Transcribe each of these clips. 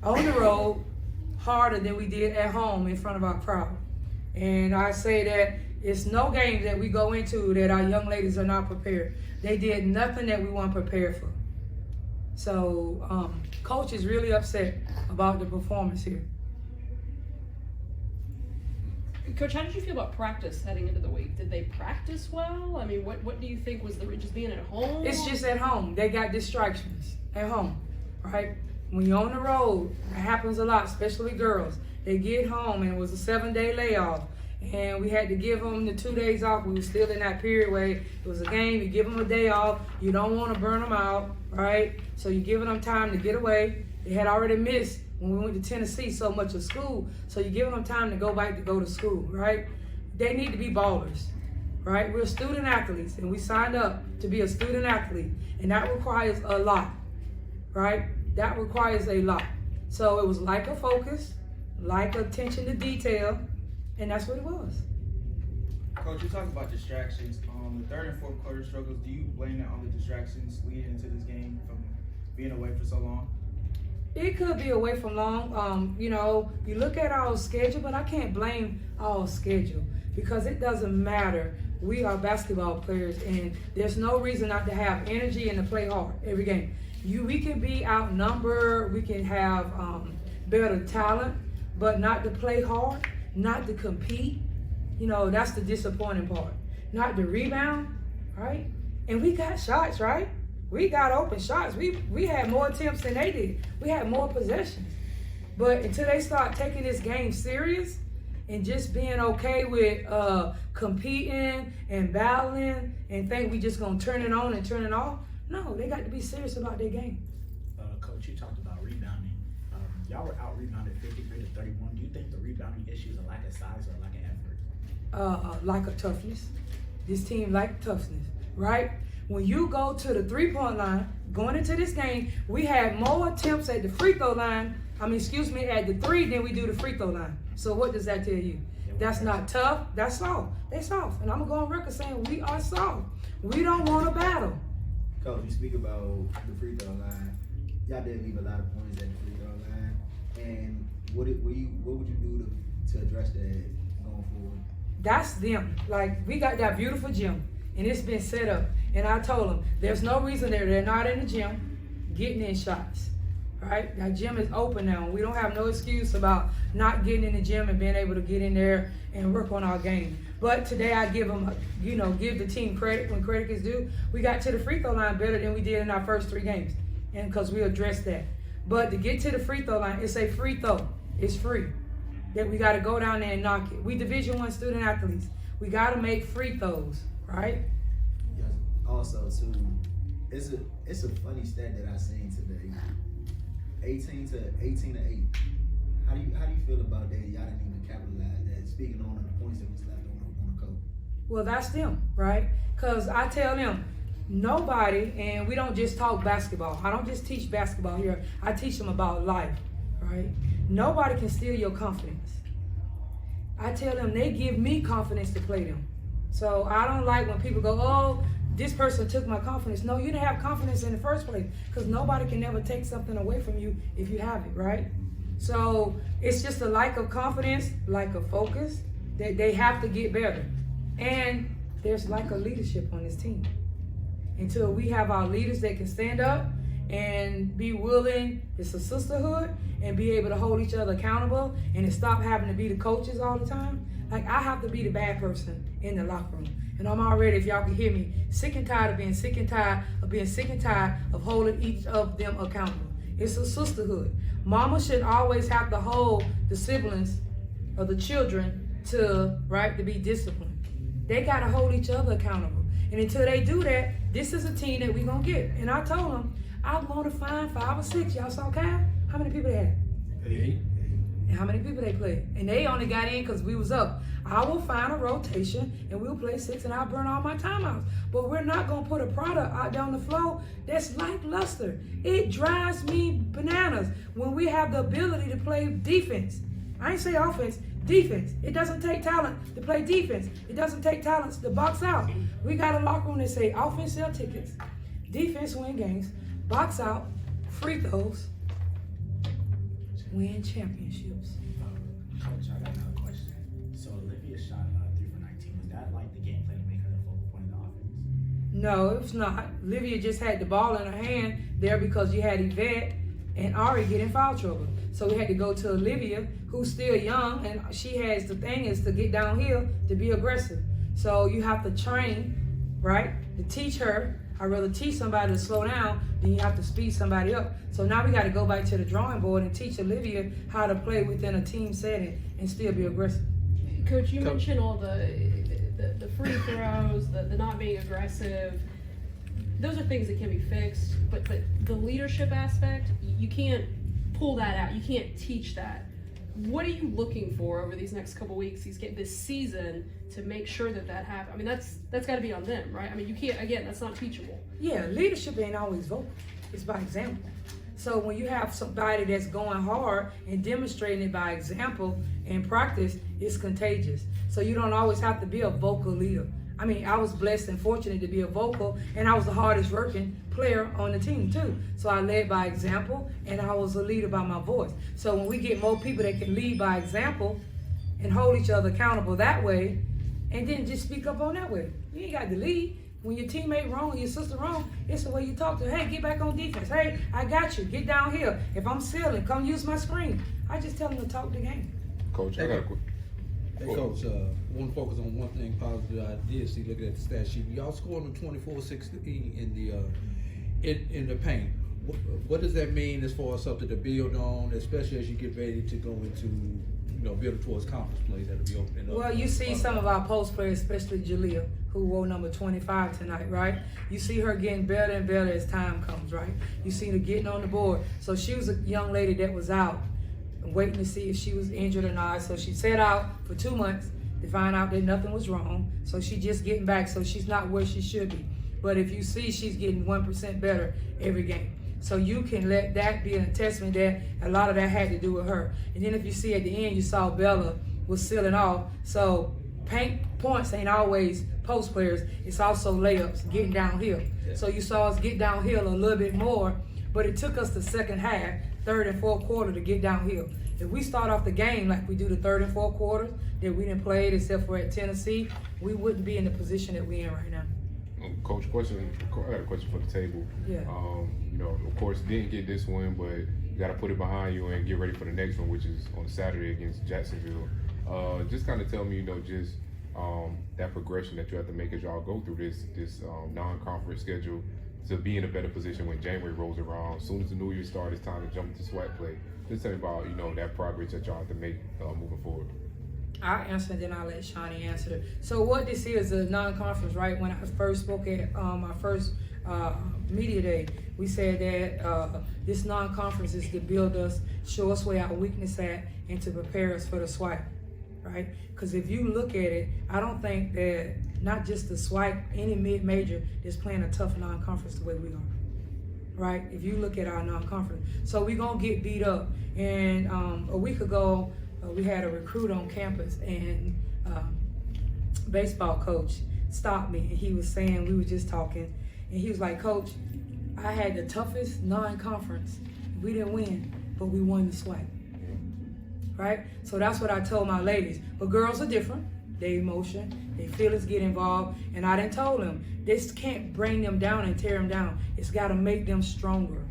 On the road harder than we did at home in front of our crowd. And I say that it's no game that we go into that our young ladies are not prepared. They did nothing that we weren't prepared for. So coach is really upset about the performance here. Coach, how did you feel about practice heading into the week? Did they practice well? I mean, what do you think was just being at home? It's just at home. They got distractions at home, right? When you're on the road, it happens a lot, especially girls. They get home and it was a 7-day layoff. And we had to give them the 2 days off. We were still in that period where it was a game. You give them a day off. You don't want to burn them out, right? So you're giving them time to get away. They had already missed when we went to Tennessee so much of school. So you're giving them time to go back to go to school, right? They need to be ballers, right? We're student athletes and we signed up to be a student athlete. And that requires a lot, right? That requires a lot. So it was like a focus, like attention to detail, and that's what it was. Coach, you talked about distractions. The third and fourth quarter struggles, do you blame that on the distractions leading into this game from being away for so long? It could be away from long. You look at our schedule, but I can't blame our schedule because it doesn't matter. We are basketball players, and there's no reason not to have energy and to play hard every game. We can be outnumbered, we can have better talent, but not to play hard, not to compete. That's the disappointing part. Not to rebound, right? And we got shots, right? We got open shots. We had more attempts than they did. We had more possessions. But until they start taking this game serious and just being okay with competing and battling and think we just gonna turn it on and turn it off, no, they got to be serious about their game. Coach, you talked about rebounding. Y'all were out rebounded 53-31. Do you think the rebounding issue is a lack of size or a lack of effort? Like a toughness. This team like toughness, right? When you go to the three-point line, going into this game, we had more attempts at the free throw line, at the three than we do the free throw line. So what does that tell you? That's not tough, that's soft. They soft. And I'm gonna go on record saying we are soft. We don't want to battle. Coach, you speak about the free throw line. Y'all did leave a lot of points at the free throw line. And what would you do to address that going forward? That's them. Like, we got that beautiful gym, and it's been set up. And I told them, there's no reason they're not in the gym getting in shots, right? That gym is open now. We don't have no excuse about not getting in the gym and being able to get in there and work on our game. But today I give them, give the team credit when credit is due. We got to the free throw line better than we did in our first 3 games, and because we addressed that. But to get to the free throw line, it's a free throw. It's free. That we got to go down there and knock it. We Division I student athletes. We got to make free throws, right? Yes. Also, too, it's a funny stat that I seen today. 18 to 8. How do you feel about that? Y'all didn't even capitalize that. Speaking on the points that was left on the court. Well, that's them, right? Because I tell them, nobody, and we don't just talk basketball. I don't just teach basketball here. I teach them about life, right? Nobody can steal your confidence. I tell them they give me confidence to play them. So I don't like when people go, oh, this person took my confidence. No, you didn't have confidence in the first place because nobody can ever take something away from you if you have it, right? So it's just a lack of confidence, lack of focus, that they have to get better. And there's lack of leadership on this team. Until we have our leaders that can stand up and be willing, it's a sisterhood, and be able to hold each other accountable and to stop having to be the coaches all the time. Like, I have to be the bad person in the locker room. And I'm already, if y'all can hear me, sick and tired of being sick and tired of holding each of them accountable. It's a sisterhood. Mama should always have to hold the siblings or the children to be disciplined. They got to hold each other accountable. And until they do that, this is a team that we're going to get. And I told them, I want to find 5 or 6. Y'all saw Cal? How many people they had? 8. And how many people they played? And they only got in because we was up. I will find a rotation and we'll play 6 and I'll burn all my timeouts. But we're not going to put a product out down the floor that's lackluster. It drives me bananas when we have the ability to play defense. I ain't say offense, defense. It doesn't take talent to play defense. It doesn't take talent to box out. We got a locker room that say offense sell tickets, defense win games, box out, free throws, win championships. Coach, I got another question. So Olivia shot 3 for 19. Was that like the game plan to make her the focal point of the offense? No, it's not. Livia just had the ball in her hand there because you had Yvette and Ari get in foul trouble. So we had to go to Olivia, who's still young, and she has the thing is to get downhill to be aggressive. So you have to train, right, to teach her. I'd rather teach somebody to slow down than you have to speed somebody up. So now we got to go back to the drawing board and teach Olivia how to play within a team setting and still be aggressive. Coach, you mentioned all the free throws, the not being aggressive. Those are things that can be fixed, but the leadership aspect, you can't pull that out. You can't teach that. What are you looking for over these next couple weeks, this season, to make sure that happens? I mean, that's got to be on them, right? I mean, you can't, again, that's not teachable. Yeah, leadership ain't always vocal. It's by example. So when you have somebody that's going hard and demonstrating it by example and practice, it's contagious. So you don't always have to be a vocal leader. I mean, I was blessed and fortunate to be a vocal, and I was the hardest working player on the team too. So I led by example, and I was a leader by my voice. So when we get more people that can lead by example and hold each other accountable that way, and then just speak up on that way. You ain't got to lead. When your teammate wrong, your sister wrong, it's the way you talk to her. Hey, get back on defense. Hey, I got you. Get down here. If I'm sealing, come use my screen. I just tell them to talk the game. Coach, I got a quick. Hey, Coach, I want to focus on one thing positive I did see looking at the stat sheet. Y'all scored them 24-16 in the paint. What does that mean as far as something to build on, especially as you get ready to go into, building towards conference play that'll be opening up? Well, you see some of our post players, especially Jalea, who wore number 25 tonight, right? You see her getting better and better as time comes, right? You see her getting on the board. So she was a young lady that was out, waiting to see if she was injured or not. So she sat out for 2 months to find out that nothing was wrong. So she's just getting back. So she's not where she should be. But if you see, she's getting 1% better every game. So you can let that be an testament that a lot of that had to do with her. And then if you see at the end, you saw Bella was sealing off. So paint points ain't always post players. It's also layups, getting downhill. Yeah. So you saw us get downhill a little bit more, but it took us the second half, third and fourth quarter to get downhill. If we start off the game like we do the third and fourth quarters that we didn't play it except for at Tennessee, we wouldn't be in the position that we're in right now. Coach, I got a question for the table. Yeah. Of course, didn't get this one, but you got to put it behind you and get ready for the next one, which is on Saturday against Jacksonville. Just kind of tell me, that progression that you have to make as y'all go through this non-conference schedule to be in a better position when January rolls around. As soon as the new year starts, it's time to jump into SWAT play. Just tell me about, that progress that y'all have to make moving forward. I'll answer and then I'll let Shani answer. So what this is a non-conference, right? When I first spoke at our first media day, we said that this non-conference is to build us, show us where our weakness at, and to prepare us for the SWAT, right? Because if you look at it, I don't think that not just the SWAT, any mid-major is playing a tough non-conference the way we are, right? If you look at our non-conference. So we're going to get beat up. And a week ago, we had a recruit on campus, and baseball coach stopped me, and he was saying, we were just talking, and he was like, Coach, I had the toughest non-conference. We didn't win, but we won the SWAT, right? So that's what I told my ladies. But girls are different. They emotion, they feelings get involved, and I done told them, this can't bring them down and tear them down. It's got to make them stronger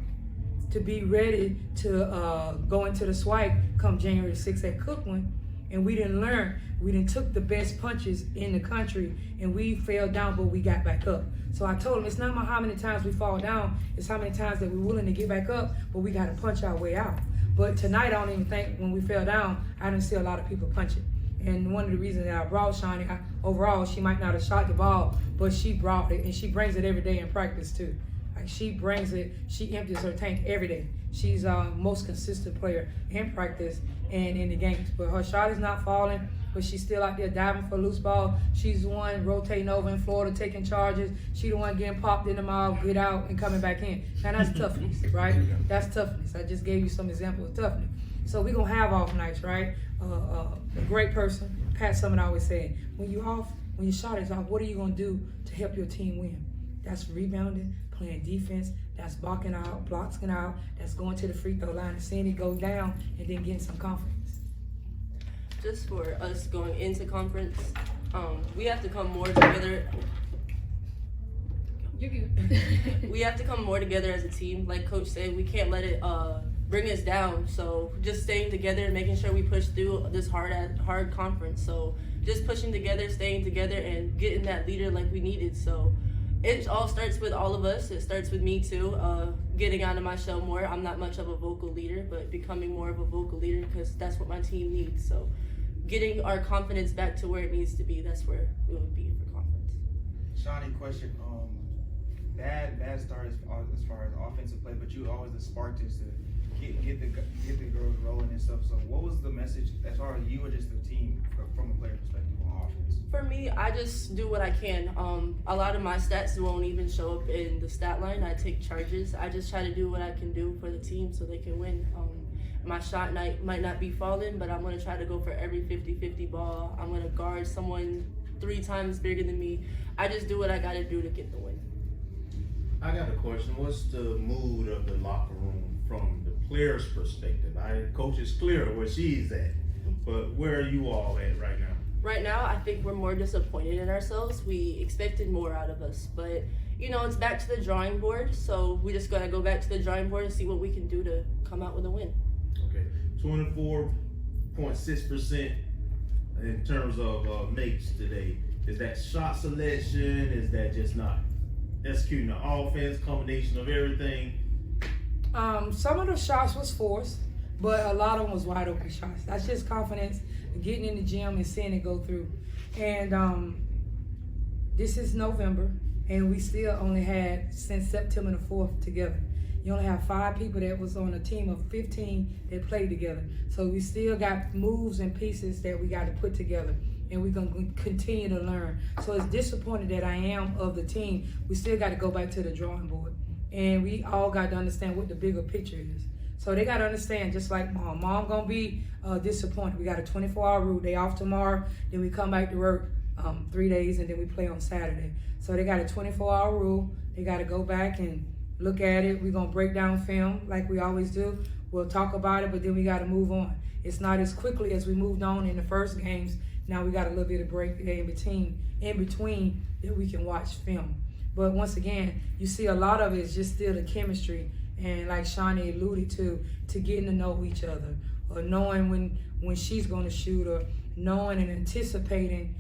to be ready to go into the SWAT come January 6th at Cookland. And we didn't learn. We didn't took the best punches in the country, and we fell down, but we got back up. So I told them, it's not how many times we fall down, it's how many times that we're willing to get back up, but we got to punch our way out. But tonight, I don't even think when we fell down, I didn't see a lot of people punching. And one of the reasons that I brought Shani, overall, she might not have shot the ball, but she brought it, and she brings it every day in practice too. Like, she brings it, she empties her tank every day. She's our most consistent player in practice and in the games. But her shot is not falling, but she's still out there diving for loose ball. She's the one rotating over in Florida, taking charges. She's the one getting popped in the mouth, get out, and coming back in. Now that's toughness, right? That's toughness. I just gave you some examples of toughness. So we're going to have off nights, right? A great person, Pat Summitt always said, when you off, when your shot is off, what are you going to do to help your team win? That's rebounding, playing defense, that's blocking out, that's going to the free throw line and seeing it go down and then getting some confidence. Just for us going into conference, we have to come more together. You're good. We have to come more together as a team. Like Coach said, we can't let it bring us down. So just staying together and making sure we push through this hard conference. So just pushing together, staying together, and getting that leader like we needed. So it all starts with all of us. It starts with me too, getting out of my shell more. I'm not much of a vocal leader, but becoming more of a vocal leader because that's what my team needs. So getting our confidence back to where it needs to be, that's where we would be for conference. Shani, question. Bad start as far as offensive play, but you always the Spartans to get the girls rolling and stuff. So what was the message as far as you or just the team from a player perspective on offense? For me, I just do what I can. A lot of my stats won't even show up in the stat line. I take charges. I just try to do what I can do for the team so they can win. My shot might not be falling, but I'm going to try to go for every 50-50 ball. I'm going to guard someone 3 times bigger than me. I just do what I got to do to get the win. I got a question. What's the mood of the locker room from the player's perspective? Coach is clear where she's at, but where are you all at right now? Right now, I think we're more disappointed in ourselves. We expected more out of us, but it's back to the drawing board. So we just gotta go back to the drawing board and see what we can do to come out with a win. Okay, 24.6% in terms of makes today. Is that shot selection? Is that just not executing the offense, combination of everything? Some of the shots was forced, but a lot of them was wide open shots. That's just confidence, getting in the gym and seeing it go through. And this is November, and we still only had since September the 4th together. You only have 5 people that was on a team of 15 that played together. So we still got moves and pieces that we got to put together, and we're going to continue to learn. So as disappointed that I am of the team, we still got to go back to the drawing board. And we all got to understand what the bigger picture is. So they got to understand, just like mom. Mom going to be disappointed. We got a 24-hour rule. They off tomorrow, then we come back to work 3 days, and then we play on Saturday. So they got a 24-hour rule. They got to go back and look at it. We're going to break down film like we always do. We'll talk about it, but then we got to move on. It's not as quickly as we moved on in the first games. Now we got a little bit of break in between that we can watch film. But once again, you see a lot of it is just still the chemistry, and like Shani alluded to getting to know each other, or knowing when she's going to shoot, or knowing and anticipating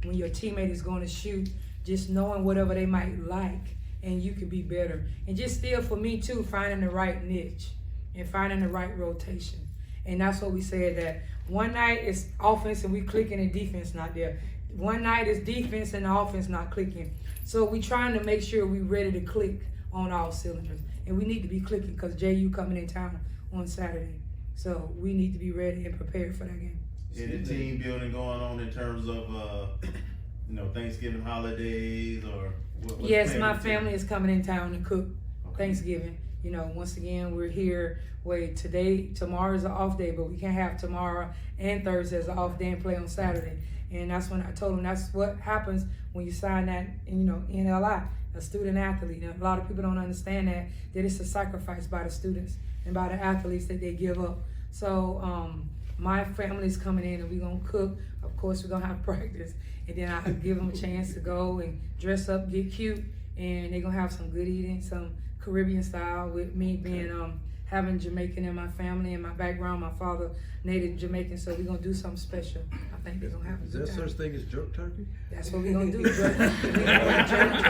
when your teammate is going to shoot, just knowing whatever they might like, and you can be better. And just still, for me too, finding the right niche and finding the right rotation. And that's what we said, that one night is offense and we clicking and defense not there. One night is defense and the offense not clicking. So we trying to make sure we ready to click on all cylinders. And we need to be clicking because JU coming in town on Saturday. So we need to be ready and prepared for that game. Any team building going on in terms of Thanksgiving holidays or what? Yes, my family is coming in town to cook Thanksgiving. Once again, we're here. Tomorrow's an off day, but we can't have tomorrow and Thursday as an off day and play on Saturday. And that's when I told them that's what happens when you sign that, NLI, a student athlete. And a lot of people don't understand that it's a sacrifice by the students and by the athletes that they give up. So my family's coming in and we're going to cook. Of course, we're going to have practice. And then I'll give them a chance to go and dress up, get cute. And they're going to have some good eating, some Caribbean style, with me being having Jamaican in my family and my background. My father native Jamaican, so we're gonna do something special. I think they're gonna have a Is good there time. such thing as jerk turkey? That's what we're gonna do. Jerk turkey.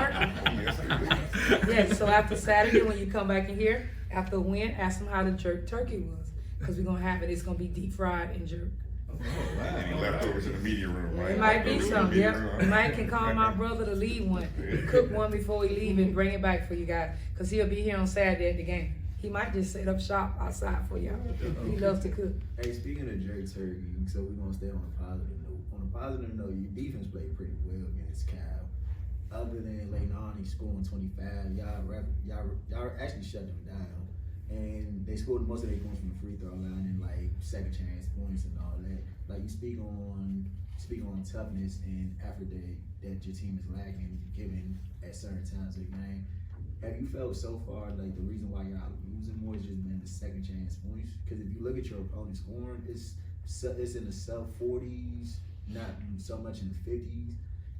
Yes. So after Saturday, when you come back in here after a win, ask them how the jerk turkey was, because we're gonna have it. It's gonna be deep fried and jerk. Any leftovers in the media room, right? It might be Leftovers in the some. media Yep. room. We might can call my brother to lead one. Cook one before he leave and bring it back for you guys, because he'll be here on Saturday at the game. He might just set up shop outside for y'all. He loves to cook. Hey, speaking of jerk turkey, so we're gonna stay on a positive note. On a positive note, your defense played pretty well against Cal. Other than Nashani scoring 25, y'all actually shut them down, and they scored most of their points from the free throw line and like second chance points and all that. Like, you speak on toughness and effort that your team is lacking, given at certain times of the game. have you felt so far like the reason why you're out losing more is just been the second chance points? Because if you look at your opponent scoring, it's in the sub 40s, not so much in the 50s.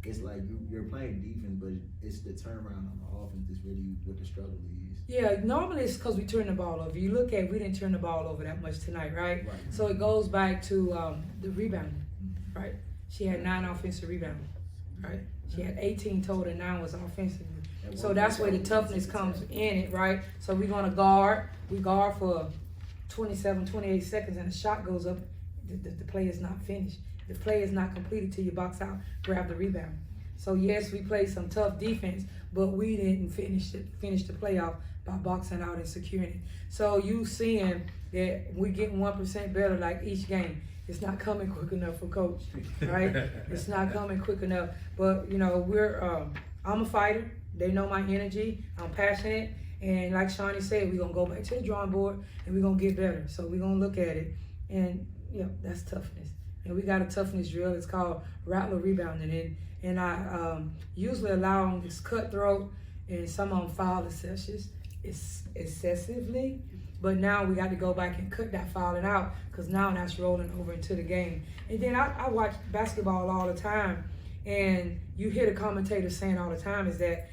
It's like you're playing defense, but it's the turnaround on the offense that's really what the struggle is. Yeah, normally it's because we turn the ball over. You look at, we didn't turn the ball over that much tonight, right? So it goes back to the rebounding, right? She had 9 offensive rebounds, right? She had 18 total, and 9 was offensively. So that's where the toughness comes in it, right? So we're going to guard. We guard for 27, 28 seconds, and the shot goes up. The play is not finished. The play is not completed till you box out, grab the rebound. So yes, we played some tough defense, but we didn't finish the playoff by boxing out and securing it. So you seeing that we getting 1% better like each game. It's not coming quick enough for coach, right? It's not coming quick enough. But you know, I'm a fighter. They know my energy. I'm passionate, and like Shani said, we're gonna go back to the drawing board and we're gonna get better. So we're gonna look at it, and that's toughness. And we got a toughness drill. It's called rattler rebounding, and I usually allow them this cutthroat, and some of them foul excessively. But now we got to go back and cut that fouling out, because now that's rolling over into the game. And then I watch basketball all the time, and you hear the commentators saying all the time is that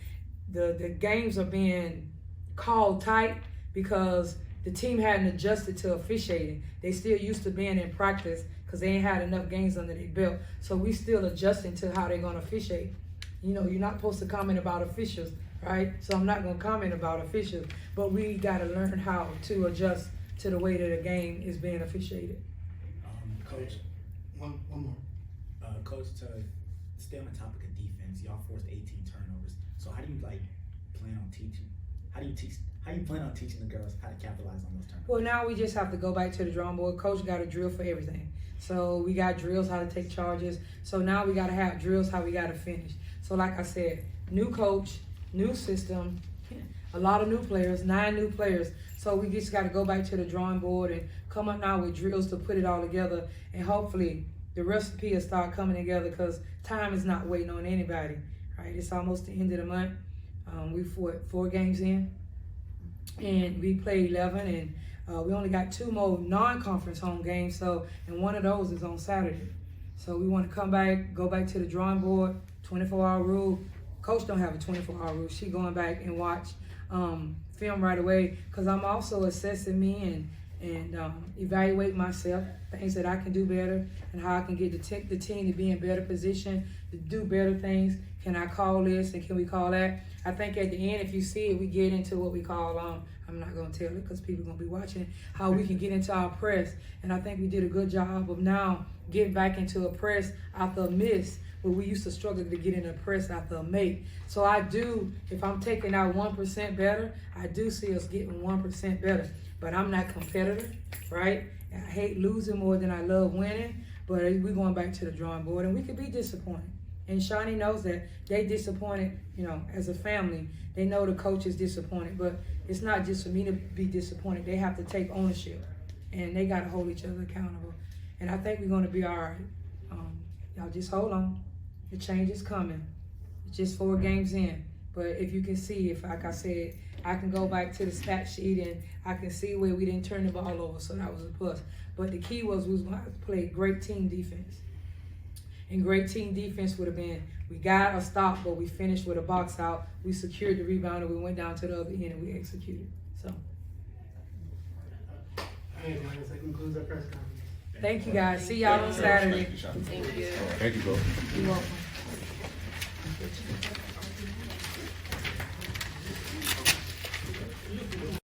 the games are being called tight because the team hadn't adjusted to officiating. They still used to being in practice because they ain't had enough games under their belt. So we still adjusting to how they're going to officiate. You know, you're not supposed to comment about officials, right? So I'm not going to comment about officials, but we got to learn how to adjust to the way that a game is being officiated. Coach, one more. Coach, to stay on the topic of defense, y'all forced 18 turnovers. So how do you plan on teaching? How do you plan on teaching the girls how to capitalize on those turnovers? Well, now we just have to go back to the drawing board. Coach got a drill for everything. So we got drills how to take charges. So now we got to have drills how we got to finish. So like I said, new coach, new system, a lot of new players, 9 new players. So we just got to go back to the drawing board and come up now with drills to put it all together. And hopefully the recipe will start coming together, because time is not waiting on anybody, right? It's almost the end of the month. We fought 4 games in, and we played 11, and we only got 2 more non-conference home games. So, and one of those is on Saturday. So we want to come back, go back to the drawing board, 24-hour rule. Coach don't have a 24-hour rule. She going back and watch film right away, because I'm also assessing me and evaluate myself, things that I can do better, and how I can get the team to be in better position, to do better things. Can I call this and can we call that? I think at the end, if you see it, we get into what we call, I'm not going to tell it because people are going to be watching, how we can get into our press. And I think we did a good job of now getting back into a press after a miss, where we used to struggle to get in a press after a make. So I do, if I'm taking out 1% better, I do see us getting 1% better. But I'm not competitive, right? I hate losing more than I love winning, but we're going back to the drawing board, and we could be disappointed. And Shani knows that they disappointed, you know, as a family. They know the coach is disappointed, but it's not just for me to be disappointed. They have to take ownership, and they got to hold each other accountable. And I think we're going to be all right. Y'all just hold on. The change is coming. It's just 4 games in. But if you can see, if like I said, I can go back to the stat sheet and I can see where we didn't turn the ball over, so that was a plus. But the key was we was going to play great team defense. And great team defense would have been, we got a stop, but we finished with a box out. We secured the rebound, and we went down to the other end and we executed. So. All right, guys, that concludes our press conference. Thank you guys. See y'all on Saturday. Thank you. Thank you, bro. You're welcome.